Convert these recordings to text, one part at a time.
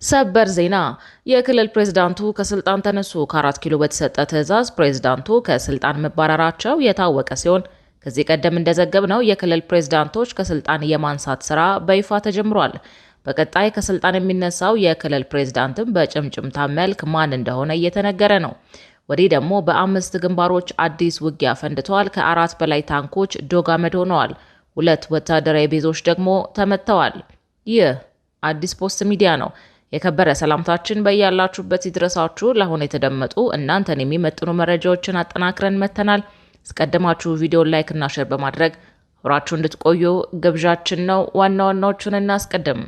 ሰበር ዜና የክልል ፕሬዝዳንቱ ከስልጣን ተነሱ። ከ4 ኪሎ በተሰጠ ትዕዛዝ ፕሬዝዳንቱ ከስልጣን መባረራቸው የታወቀ ሲሆን ከዚህ ቀደም እንደዘገብነው የክልል ፕሬዝዳንቶች ከስልጣን የማንሳት ስራ በይፋ ተጀምሯል። በቀጣይ ከስልጣን የሚነሳው የክልል ፕሬዝዳንትም በጭምጭምታ መልክ ማን እንደሆነ እየተነገረ ነው። ወዲህ ደግሞ በ5 ግንባሮች አዲስ ውጊያ ፈንድተዋል። ከ4 በላይ ታንኮች ዶግ አመድ ሆነዋል። 2 ወታደራዊ ቤዞች ደግሞ ተመተዋል። ይህ አዲስ ፖስት ሚዲያ ነው። የከበረ ሰላምታችን በያላችሁበት ይድረሳችሁ። ለአሁን የተደመጡ እናንተን የሚመጥኑ መረጃዎችን አጠናክረን መተናል። አስቀድማችሁ ቪዲዮን ላይክ እና ሼር በማድረግ አብራችሁ እንድትቆዩ ግብዣችን ነው። ዋና ዋናዎቹን እናስቀድም።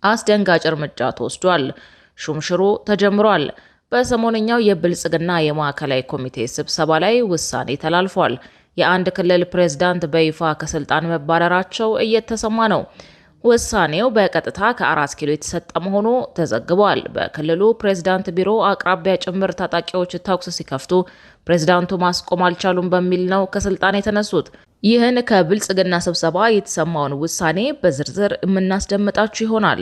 አስደንጋጭ እርምጃ ተወስዷል። ሹምሽሩ ተጀምሯል። በሰሞነኛው የብልጽግና የማዕከላዊ ኮሚቴ ስብሰባ ላይ ውሳኔ ተላልፏል። የአንድ ክልል ፕሬዝዳንት በይፋ ከስልጣን መባረራቸው እየተሰማ ነው። ውሳኔው በቀጥታ ከ4 ኪሎ የተሰጠ መሆኑ ተዘግቧል። በክልሉ ፕሬዝዳንት ቢሮ አቅራቢያ ጭምር ታጣቂዎች ተኩስ ሲከፍቱ ፕሬዝዳንቱ ማስቆም አልቻሉም በሚል ነው ከስልጣን የተነሱት። ይህን ከብልጽግና ስብሰባ የተሰማውን ውሳኔ በዝርዝር የምናስደምጣችሁ ይሆናል።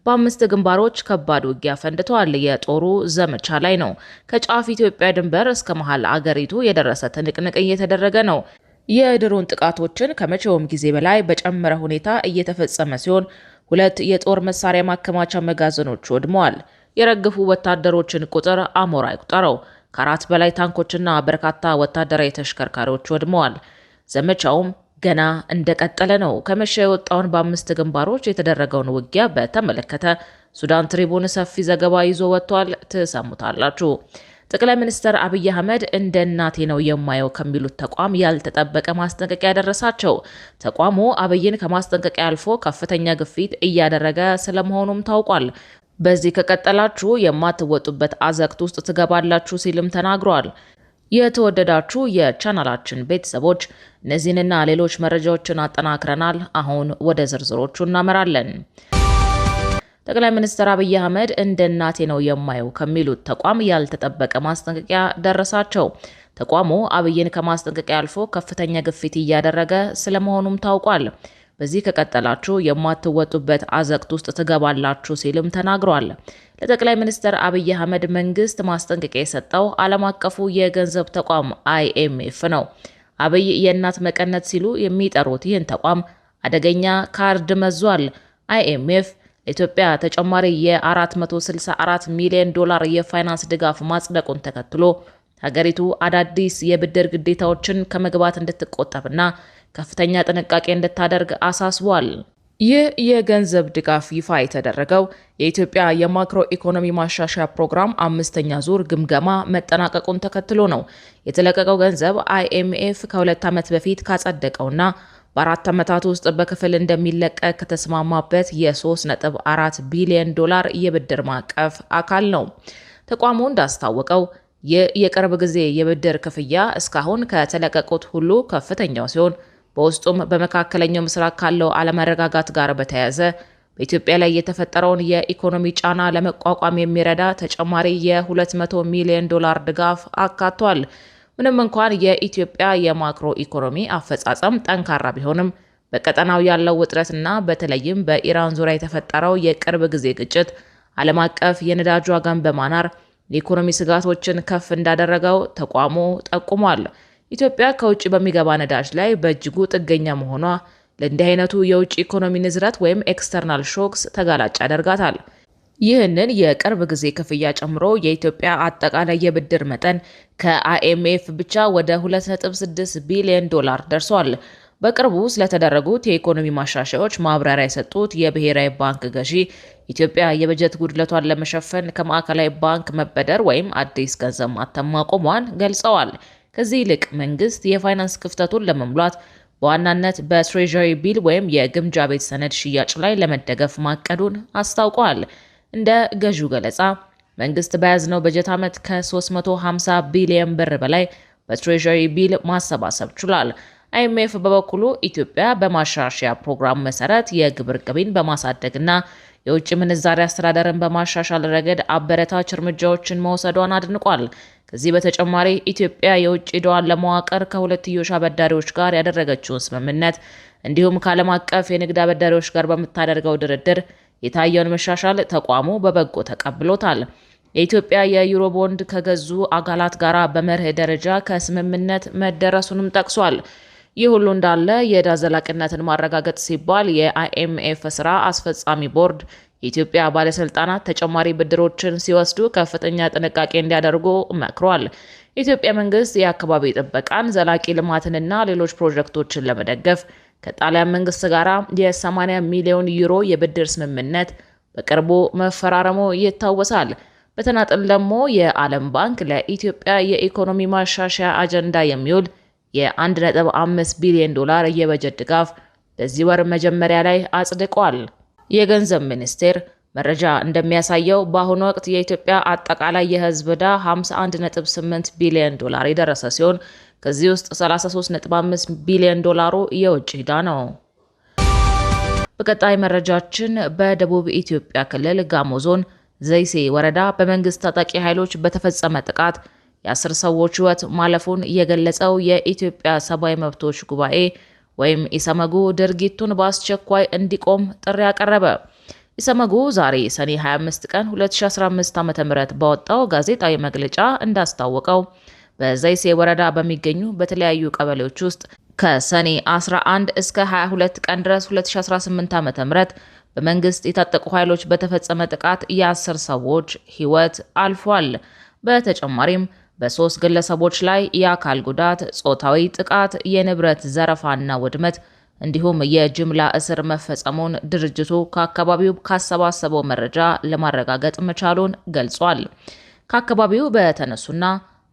በ5 ግንባሮች ከባድ ውጊያ ፈንድተዋል። የጦሩ ዘመቻ ላይ ነው። ከጫፍ ኢትዮጵያ ድንበር እስከ መሃል አገሪቱ የደረሰ ትንቅንቅ እየተደረገ ነው። የድሮን ጥቃቶችን ከመቼውም ጊዜ በላይ በጨመረ ሁኔታ እየተፈጸመ ሲሆን 2 የጦር መሳሪያ ማከማቻ መጋዘኖች ወድመዋል። የረገፉ ወታደሮችን ቁጥር አሞራ ይቁጠረው። ከ4 በላይ ታንኮችና በርካታ ወታደራዊ ተሽከርካሪዎች ወድመዋል። ዘመቻውም ገና እንደቀጠለ ነው። ከመሸ የወጣውን በ5 ግንባሮች የተደረገውን ውጊያ በተመለከተ ሱዳን ትሪቡን ሰፊ ዘገባ ይዞ ወጥቷል። ትሰሙታላችሁ። ጠቅላይ ሚኒስትር አብይ አህመድ እንደ እናቴ ነው የማየው ከሚሉት ተቋም ያልተጠበቀ ማስጠንቀቂያ ደረሳቸው። ተቋሙ አብይን ከማስጠንቀቂያ አልፎ ከፍተኛ ግፊት እያደረገ ስለመሆኑም ታውቋል። በዚህ ከቀጠላችሁ የማትወጡበት አዘቅት ውስጥ ትገባላችሁ ሲልም ተናግሯል። የተወደዳችሁ የቻናላችን ቤተሰቦች እነዚህንና ሌሎች መረጃዎችን አጠናክረናል። አሁን ወደ ዝርዝሮቹ እናመራለን። ጠቅላይ ሚኒስትር አብይ አህመድ እንደ እናቴ ነው የማየው ከሚሉት ተቋም ያልተጠበቀ ማስጠንቀቂያ ደረሳቸው። ተቋሙ አብይን ከማስጠንቀቂያ አልፎ ከፍተኛ ግፊት እያደረገ ስለመሆኑም ታውቋል። በዚህ ከቀጠላችሁ የማትወጡበት አዘቅት ውስጥ ትገባላችሁ ሲልም ተናግሯል። ለጠቅላይ ሚኒስትር አብይ አህመድ መንግስት ማስጠንቀቂያ የሰጠው ዓለም አቀፉ የገንዘብ ተቋም IMF ነው። አብይ የእናት መቀነት ሲሉ የሚጠሩት ይህን ተቋም አደገኛ ካርድ መዟል። IMF ለኢትዮጵያ ተጨማሪ የ464 ሚሊዮን ዶላር የፋይናንስ ድጋፍ ማጽደቁን ተከትሎ ሀገሪቱ አዳዲስ የብድር ግዴታዎችን ከመግባት እንድትቆጠብና ከፍተኛ ጥንቃቄ እንድታደርግ አሳስቧል። ይህ የገንዘብ ድጋፍ ይፋ የተደረገው የኢትዮጵያ የማክሮ ኢኮኖሚ ማሻሻያ ፕሮግራም 5ኛ ዙር ግምገማ መጠናቀቁን ተከትሎ ነው። የተለቀቀው ገንዘብ IMF ከ2 ዓመት በፊት ካጸደቀውና በ4 ዓመታት ውስጥ በክፍል እንደሚለቀቅ ከተስማማበት የ3.4 ቢሊዮን ዶላር የብድር ማዕቀፍ አካል ነው። ተቋሙ እንዳስታወቀው ይህ የቅርብ ጊዜ የብድር ክፍያ እስካሁን ከተለቀቁት ሁሉ ከፍተኛው ሲሆን በውስጡም በመካከለኛው ምስራቅ ካለው አለመረጋጋት ጋር በተያያዘ በኢትዮጵያ ላይ የተፈጠረውን የኢኮኖሚ ጫና ለመቋቋም የሚረዳ ተጨማሪ የ200 ሚሊዮን ዶላር ድጋፍ አካቷል። ምንም እንኳን የኢትዮጵያ የማክሮ ኢኮኖሚ አፈጻጸም ጠንካራ ቢሆንም በቀጠናው ያለው ውጥረትና በተለይም በኢራን ዙሪያ የተፈጠረው የቅርብ ጊዜ ግጭት ዓለም አቀፍ የነዳጅ ዋጋን በማናር የኢኮኖሚ ስጋቶችን ከፍ እንዳደረገው ተቋሙ ጠቁሟል። ኢትዮጵያ ከውጭ በሚገባ ነዳጅ ላይ በእጅጉ ጥገኛ መሆኗ ለእንዲህ አይነቱ የውጭ ኢኮኖሚ ንዝረት ወይም ኤክስተርናል ሾክስ ተጋላጭ ያደርጋታል። ይህንን የቅርብ ጊዜ ክፍያ ጨምሮ የኢትዮጵያ አጠቃላይ የብድር መጠን ከIMF ብቻ ወደ 2.6 ቢሊዮን ዶላር ደርሷል። በቅርቡ ስለተደረጉት የኢኮኖሚ ማሻሻያዎች ማብራሪያ የሰጡት የብሔራዊ ባንክ ገዢ ኢትዮጵያ የበጀት ጉድለቷን ለመሸፈን ከማዕከላዊ ባንክ መበደር ወይም አዲስ ገንዘብ ማተም ማቆሟን ገልጸዋል። ከዚህ ይልቅ መንግስት የፋይናንስ ክፍተቱን ለመሙላት በዋናነት በትሬዠሪ ቢል ወይም የግምጃ ቤት ሰነድ ሽያጭ ላይ ለመደገፍ ማቀዱን አስታውቋል። እንደ ገዢው ገለጻ መንግስት በያዝነው በጀት ዓመት ከ350 ቢሊዮን ብር በላይ በትሬዠሪ ቢል ማሰባሰብ ችሏል። IMF በበኩሉ ኢትዮጵያ በማሻሻያ ፕሮግራም መሰረት የግብር ገቢን በማሳደግና የውጭ ምንዛሪ አስተዳደርን በማሻሻል ረገድ አበረታች እርምጃዎችን መውሰዷን አድንቋል። ከዚህ በተጨማሪ ኢትዮጵያ የውጭ ዕዳዋን ለመዋቅር ከሁለትዮሽ አበዳሪዎች ጋር ያደረገችውን ስምምነት እንዲሁም ከዓለም አቀፍ የንግድ አበዳሪዎች ጋር በምታደርገው ድርድር የታየውን መሻሻል ተቋሙ በበጎ ተቀብሎታል። የኢትዮጵያ የዩሮ ቦንድ ከገዙ አካላት ጋር በመርህ ደረጃ ከስምምነት መደረሱንም ጠቅሷል። ይህ ሁሉ እንዳለ የዕዳ ዘላቂነትን ማረጋገጥ ሲባል የአይኤምኤፍ ስራ አስፈጻሚ ቦርድ የኢትዮጵያ ባለስልጣናት ተጨማሪ ብድሮችን ሲወስዱ ከፍተኛ ጥንቃቄ እንዲያደርጉ መክሯል። የኢትዮጵያ መንግስት የአካባቢ ጥበቃን፣ ዘላቂ ልማትንና ሌሎች ፕሮጀክቶችን ለመደገፍ ከጣሊያን መንግስት ጋር የ80 ሚሊዮን ዩሮ የብድር ስምምነት በቅርቡ መፈራረሙ ይታወሳል። በተናጠል ደግሞ የዓለም ባንክ ለኢትዮጵያ የኢኮኖሚ ማሻሻያ አጀንዳ የሚውል የ1.5 ቢሊዮን ዶላር የበጀት ድጋፍ በዚህ ወር መጀመሪያ ላይ አጽድቋል። የገንዘብ ሚኒስቴር መረጃ እንደሚያሳየው በአሁኑ ወቅት የኢትዮጵያ አጠቃላይ የህዝብ ዕዳ 51.8 ቢሊዮን ዶላር የደረሰ ሲሆን ከዚህ ውስጥ 33.5 ቢሊዮን ዶላሩ የውጭ ዕዳ ነው። በቀጣይ መረጃችን በደቡብ ኢትዮጵያ ክልል ጋሞ ዞን ዘይሴ ወረዳ በመንግስት ታጣቂ ኃይሎች በተፈጸመ ጥቃት የ10 ሰዎች ህይወት ማለፉን የገለጸው የኢትዮጵያ ሰብአዊ መብቶች ጉባኤ ወይም ኢሰመጉ ድርጊቱን በአስቸኳይ እንዲቆም ጥሪ አቀረበ። ኢሰመጉ ዛሬ ሰኔ 25 ቀን 2015 ዓ.ም ባወጣው ጋዜጣዊ መግለጫ እንዳስታወቀው በዘይሴ ወረዳ በሚገኙ በተለያዩ ቀበሌዎች ውስጥ ከሰኔ 11 እስከ 22 ቀን ድረስ 2018 ዓ.ም በመንግስት የታጠቁ ኃይሎች በተፈጸመ ጥቃት የ10 ሰዎች ህይወት አልፏል። በተጨማሪም በ3 ግለሰቦች ላይ የአካል ጉዳት፣ ጾታዊ ጥቃት፣ የንብረት ዘረፋና ውድመት እንዲሁም የጅምላ እስር መፈጸሙን ድርጅቱ ከአካባቢው ካሰባሰበው መረጃ ለማረጋገጥ መቻሉን ገልጿል። ከአካባቢው በተነሱና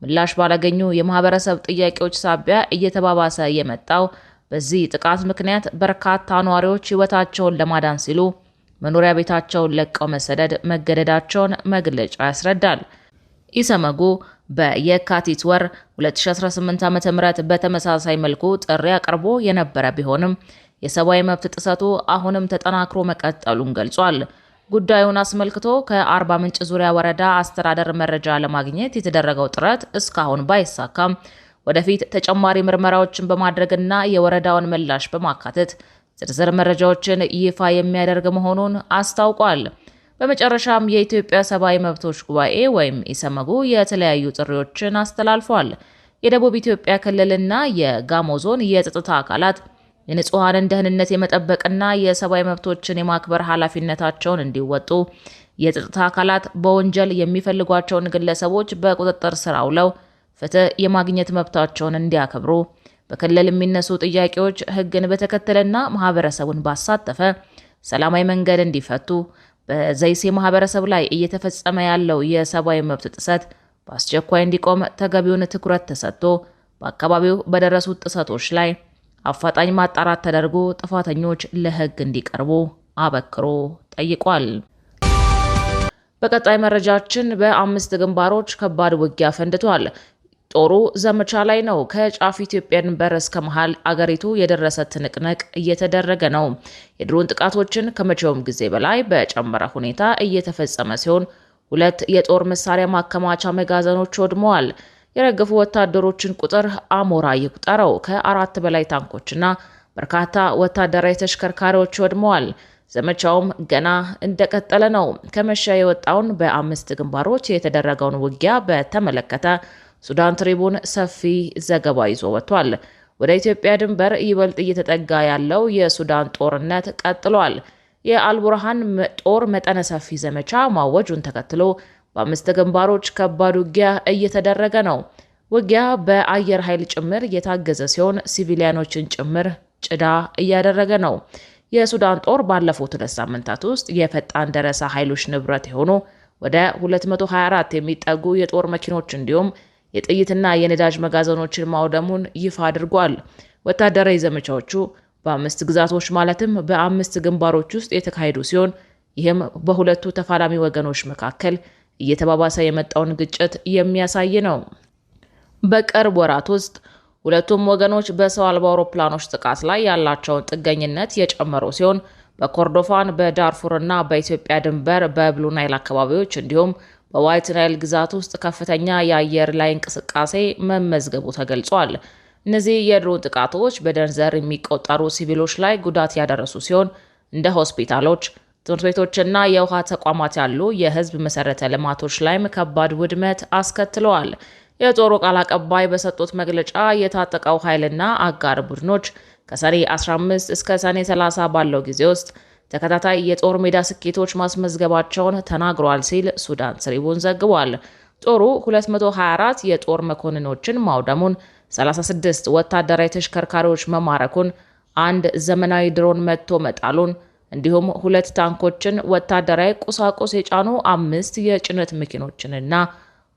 ምላሽ ባላገኙ የማህበረሰብ ጥያቄዎች ሳቢያ እየተባባሰ የመጣው በዚህ ጥቃት ምክንያት በርካታ ነዋሪዎች ህይወታቸውን ለማዳን ሲሉ መኖሪያ ቤታቸውን ለቀው መሰደድ መገደዳቸውን መግለጫ ያስረዳል። ኢሰመጉ በየካቲት ወር 2018 ዓ.ም በተመሳሳይ መልኩ ጥሪ አቅርቦ የነበረ ቢሆንም የሰብአዊ መብት ጥሰቱ አሁንም ተጠናክሮ መቀጠሉን ገልጿል። ጉዳዩን አስመልክቶ ከአርባ ምንጭ ዙሪያ ወረዳ አስተዳደር መረጃ ለማግኘት የተደረገው ጥረት እስካሁን ባይሳካም ወደፊት ተጨማሪ ምርመራዎችን በማድረግና የወረዳውን ምላሽ በማካተት ዝርዝር መረጃዎችን ይፋ የሚያደርግ መሆኑን አስታውቋል። በመጨረሻም የኢትዮጵያ ሰብአዊ መብቶች ጉባኤ ወይም ኢሰመጉ የተለያዩ ጥሪዎችን አስተላልፏል። የደቡብ ኢትዮጵያ ክልልና የጋሞ ዞን የጸጥታ አካላት የንጹሃንን ደህንነት የመጠበቅና የሰብአዊ መብቶችን የማክበር ኃላፊነታቸውን እንዲወጡ፣ የጸጥታ አካላት በወንጀል የሚፈልጓቸውን ግለሰቦች በቁጥጥር ስር አውለው ፍትህ የማግኘት መብታቸውን እንዲያከብሩ፣ በክልል የሚነሱ ጥያቄዎች ህግን በተከተለና ማህበረሰቡን ባሳተፈ ሰላማዊ መንገድ እንዲፈቱ፣ በዘይሴ ማህበረሰብ ላይ እየተፈጸመ ያለው የሰብአዊ መብት ጥሰት በአስቸኳይ እንዲቆም ተገቢውን ትኩረት ተሰጥቶ በአካባቢው በደረሱት ጥሰቶች ላይ አፋጣኝ ማጣራት ተደርጎ ጥፋተኞች ለህግ እንዲቀርቡ አበክሮ ጠይቋል። በቀጣይ መረጃችን በ5 ግንባሮች ከባድ ውጊያ ፈንድቷል። ጦሩ ዘመቻ ላይ ነው። ከጫፍ ኢትዮጵያ ድንበር እስከ መሃል አገሪቱ የደረሰ ትንቅንቅ እየተደረገ ነው። የድሮን ጥቃቶችን ከመቼውም ጊዜ በላይ በጨመረ ሁኔታ እየተፈጸመ ሲሆን 2 የጦር መሳሪያ ማከማቻ መጋዘኖች ወድመዋል። የረገፉ ወታደሮችን ቁጥር አሞራ ይቁጠረው። ከ4 በላይ ታንኮችና በርካታ ወታደራዊ ተሽከርካሪዎች ወድመዋል። ዘመቻውም ገና እንደቀጠለ ነው። ከመሸ የወጣውን በ5 ግንባሮች የተደረገውን ውጊያ በተመለከተ ሱዳን ትሪቡን ሰፊ ዘገባ ይዞ ወጥቷል። ወደ ኢትዮጵያ ድንበር ይበልጥ እየተጠጋ ያለው የሱዳን ጦርነት ቀጥሏል። የአልቡርሃን ጦር መጠነ ሰፊ ዘመቻ ማወጁን ተከትሎ በ5 ግንባሮች ከባድ ውጊያ እየተደረገ ነው። ውጊያ በአየር ኃይል ጭምር እየታገዘ ሲሆን ሲቪሊያኖችን ጭምር ጭዳ እያደረገ ነው። የሱዳን ጦር ባለፉት 2 ሳምንታት ውስጥ የፈጣን ደረሳ ኃይሎች ንብረት የሆኑ ወደ 224 የሚጠጉ የጦር መኪኖች እንዲሁም የጥይትና የነዳጅ መጋዘኖችን ማውደሙን ይፋ አድርጓል። ወታደራዊ ዘመቻዎቹ በ5 ግዛቶች ማለትም በ5 ግንባሮች ውስጥ የተካሄዱ ሲሆን ይህም በሁለቱ ተፋላሚ ወገኖች መካከል እየተባባሰ የመጣውን ግጭት የሚያሳይ ነው። በቅርብ ወራት ውስጥ ሁለቱም ወገኖች በሰው አልባ አውሮፕላኖች ጥቃት ላይ ያላቸውን ጥገኝነት የጨመሩ ሲሆን በኮርዶፋን፣ በዳርፉርና በኢትዮጵያ ድንበር በብሉ ናይል አካባቢዎች እንዲሁም በዋይት ናይል ግዛት ውስጥ ከፍተኛ የአየር ላይ እንቅስቃሴ መመዝገቡ ተገልጿል። እነዚህ የድሮን ጥቃቶች በደርዘን የሚቆጠሩ ሲቪሎች ላይ ጉዳት ያደረሱ ሲሆን እንደ ሆስፒታሎች፣ ትምህርት ቤቶችና የውሃ ተቋማት ያሉ የህዝብ መሰረተ ልማቶች ላይም ከባድ ውድመት አስከትለዋል። የጦሩ ቃል አቀባይ በሰጡት መግለጫ የታጠቀው ኃይልና አጋር ቡድኖች ከሰኔ 15 እስከ ሰኔ 30 ባለው ጊዜ ውስጥ ተከታታይ የጦር ሜዳ ስኬቶች ማስመዝገባቸውን ተናግሯል ሲል ሱዳን ትሪቡን ዘግቧል። ጦሩ 224 የጦር መኮንኖችን ማውደሙን፣ 36 ወታደራዊ ተሽከርካሪዎች መማረኩን፣ አንድ ዘመናዊ ድሮን መትቶ መጣሉን እንዲሁም 2 ታንኮችን፣ ወታደራዊ ቁሳቁስ የጫኑ 5 የጭነት መኪኖችንና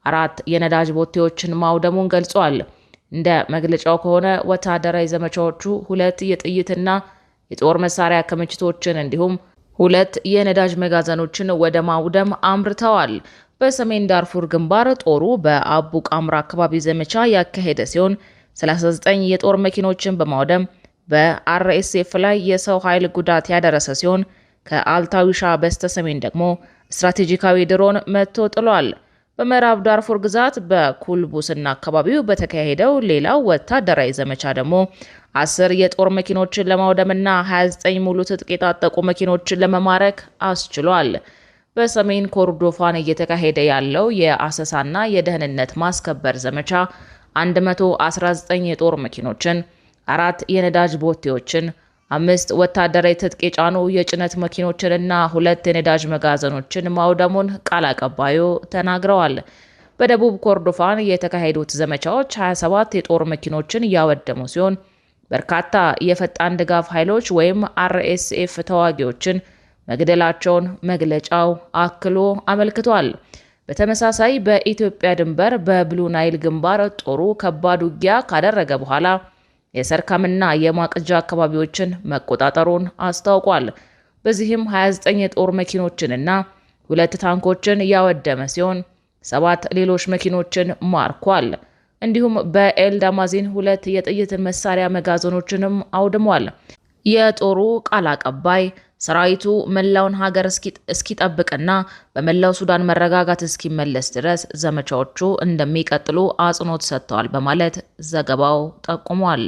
4 የነዳጅ ቦቴዎችን ማውደሙን ገልጿል። እንደ መግለጫው ከሆነ ወታደራዊ ዘመቻዎቹ 2 የጥይትና የጦር መሳሪያ ክምችቶችን እንዲሁም 2 የነዳጅ መጋዘኖችን ወደ ማውደም አምርተዋል። በሰሜን ዳርፉር ግንባር ጦሩ በአቡ ቃምራ አካባቢ ዘመቻ ያካሄደ ሲሆን 39 የጦር መኪኖችን በማውደም በአርኤስኤፍ ላይ የሰው ኃይል ጉዳት ያደረሰ ሲሆን ከአልታዊሻ በስተሰሜን ደግሞ ስትራቴጂካዊ ድሮን መትቶ ጥሏል። በምዕራብ ዳርፉር ግዛት በኩልቡስና አካባቢው በተካሄደው ሌላው ወታደራዊ ዘመቻ ደግሞ 10 የጦር መኪኖችን ለማውደምና 29 ሙሉ ትጥቅ የታጠቁ መኪኖችን ለመማረክ አስችሏል። በሰሜን ኮርዶፋን እየተካሄደ ያለው የአሰሳና የደህንነት ማስከበር ዘመቻ 119 የጦር መኪኖችን፣ 4 የነዳጅ ቦቴዎችን፣ 5 ወታደራዊ ትጥቅ የጫኑ የጭነት መኪኖችንና 2 የነዳጅ መጋዘኖችን ማውደሙን ቃል አቀባዩ ተናግረዋል። በደቡብ ኮርዶፋን የተካሄዱት ዘመቻዎች 27 የጦር መኪኖችን እያወደሙ ሲሆን በርካታ የፈጣን ድጋፍ ኃይሎች ወይም አርኤስኤፍ ተዋጊዎችን መግደላቸውን መግለጫው አክሎ አመልክቷል። በተመሳሳይ በኢትዮጵያ ድንበር በብሉ ናይል ግንባር ጦሩ ከባድ ውጊያ ካደረገ በኋላ የሰርካምና የማቅጃ አካባቢዎችን መቆጣጠሩን አስታውቋል። በዚህም 29 የጦር መኪኖችንና 2 ታንኮችን ያወደመ ሲሆን 7 ሌሎች መኪኖችን ማርኳል። እንዲሁም በኤልዳማዚን 2 የጥይት መሳሪያ መጋዘኖችንም አውድሟል። የጦሩ ቃል አቀባይ ሰራዊቱ መላውን ሀገር እስኪጠብቅና በመላው ሱዳን መረጋጋት እስኪመለስ ድረስ ዘመቻዎቹ እንደሚቀጥሉ አጽንኦት ሰጥተዋል በማለት ዘገባው ጠቁሟል።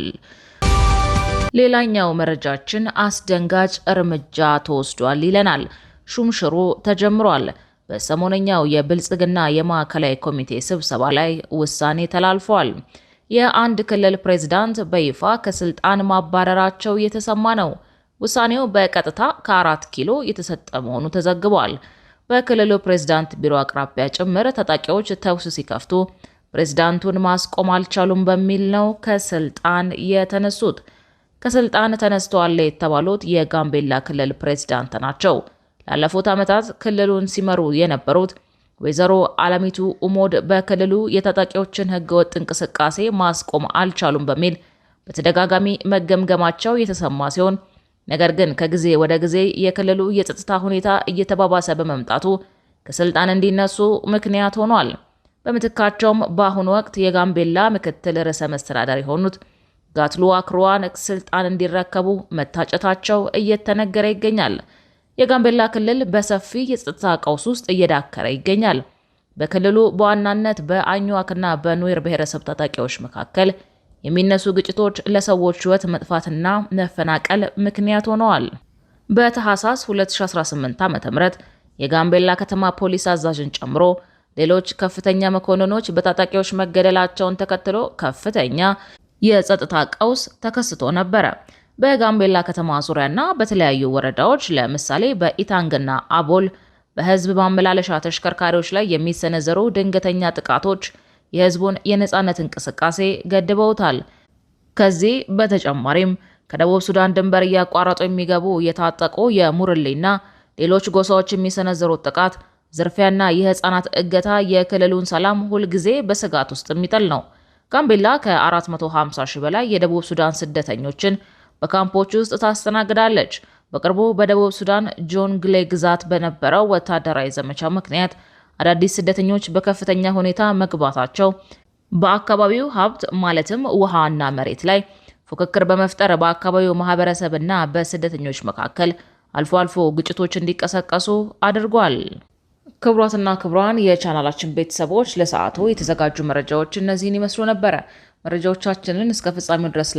ሌላኛው መረጃችን አስደንጋጭ እርምጃ ተወስዷል ይለናል። ሹምሽሩ ተጀምሯል። በሰሞነኛው የብልጽግና የማዕከላዊ ኮሚቴ ስብሰባ ላይ ውሳኔ ተላልፏል። የአንድ ክልል ፕሬዝዳንት በይፋ ከስልጣን ማባረራቸው የተሰማ ነው። ውሳኔው በቀጥታ ከ4 ኪሎ የተሰጠ መሆኑ ተዘግቧል። በክልሉ ፕሬዝዳንት ቢሮ አቅራቢያ ጭምር ታጣቂዎች ተኩስ ሲከፍቱ ፕሬዝዳንቱን ማስቆም አልቻሉም በሚል ነው ከስልጣን የተነሱት። ከስልጣን ተነስተዋል የተባሉት የጋምቤላ ክልል ፕሬዝዳንት ናቸው። ላለፉት ዓመታት ክልሉን ሲመሩ የነበሩት ወይዘሮ አለሚቱ ኡሞድ በክልሉ የታጣቂዎችን ህገወጥ እንቅስቃሴ ማስቆም አልቻሉም በሚል በተደጋጋሚ መገምገማቸው የተሰማ ሲሆን ነገር ግን ከጊዜ ወደ ጊዜ የክልሉ የጸጥታ ሁኔታ እየተባባሰ በመምጣቱ ከስልጣን እንዲነሱ ምክንያት ሆኗል። በምትካቸውም በአሁኑ ወቅት የጋምቤላ ምክትል ርዕሰ መስተዳደር የሆኑት ጋትሉ አክሩዋን ስልጣን እንዲረከቡ መታጨታቸው እየተነገረ ይገኛል። የጋምቤላ ክልል በሰፊ የጸጥታ ቀውስ ውስጥ እየዳከረ ይገኛል። በክልሉ በዋናነት በአኝዋክና በኑዌር ብሔረሰብ ታጣቂዎች መካከል የሚነሱ ግጭቶች ለሰዎች ህይወት መጥፋትና መፈናቀል ምክንያት ሆነዋል። በታህሳስ 2018 ዓ.ም የጋምቤላ ከተማ ፖሊስ አዛዥን ጨምሮ ሌሎች ከፍተኛ መኮንኖች በታጣቂዎች መገደላቸውን ተከትሎ ከፍተኛ የጸጥታ ቀውስ ተከስቶ ነበረ። በጋምቤላ ከተማ ዙሪያና በተለያዩ ወረዳዎች ለምሳሌ በኢታንግና አቦል በህዝብ ማመላለሻ ተሽከርካሪዎች ላይ የሚሰነዘሩ ድንገተኛ ጥቃቶች የህዝቡን የነጻነት እንቅስቃሴ ገድበውታል። ከዚህ በተጨማሪም ከደቡብ ሱዳን ድንበር እያቋረጡ የሚገቡ የታጠቁ የሙርሌና ሌሎች ጎሳዎች የሚሰነዘሩት ጥቃት፣ ዝርፊያና የህፃናት እገታ የክልሉን ሰላም ሁልጊዜ በስጋት ውስጥ የሚጥል ነው። ጋምቤላ ከ450 ሺህ በላይ የደቡብ ሱዳን ስደተኞችን በካምፖች ውስጥ ታስተናግዳለች። በቅርቡ በደቡብ ሱዳን ጆንግሌ ግዛት በነበረው ወታደራዊ ዘመቻ ምክንያት አዳዲስ ስደተኞች በከፍተኛ ሁኔታ መግባታቸው በአካባቢው ሀብት ማለትም ውሃና መሬት ላይ ፉክክር በመፍጠር በአካባቢው ማህበረሰብና በስደተኞች መካከል አልፎ አልፎ ግጭቶች እንዲቀሰቀሱ አድርጓል። ክቡራትና ክቡራን የቻናላችን ቤተሰቦች ለሰዓቱ የተዘጋጁ መረጃዎች እነዚህን ይመስሉ ነበረ። መረጃዎቻችንን እስከ ፍጻሜው ድረስ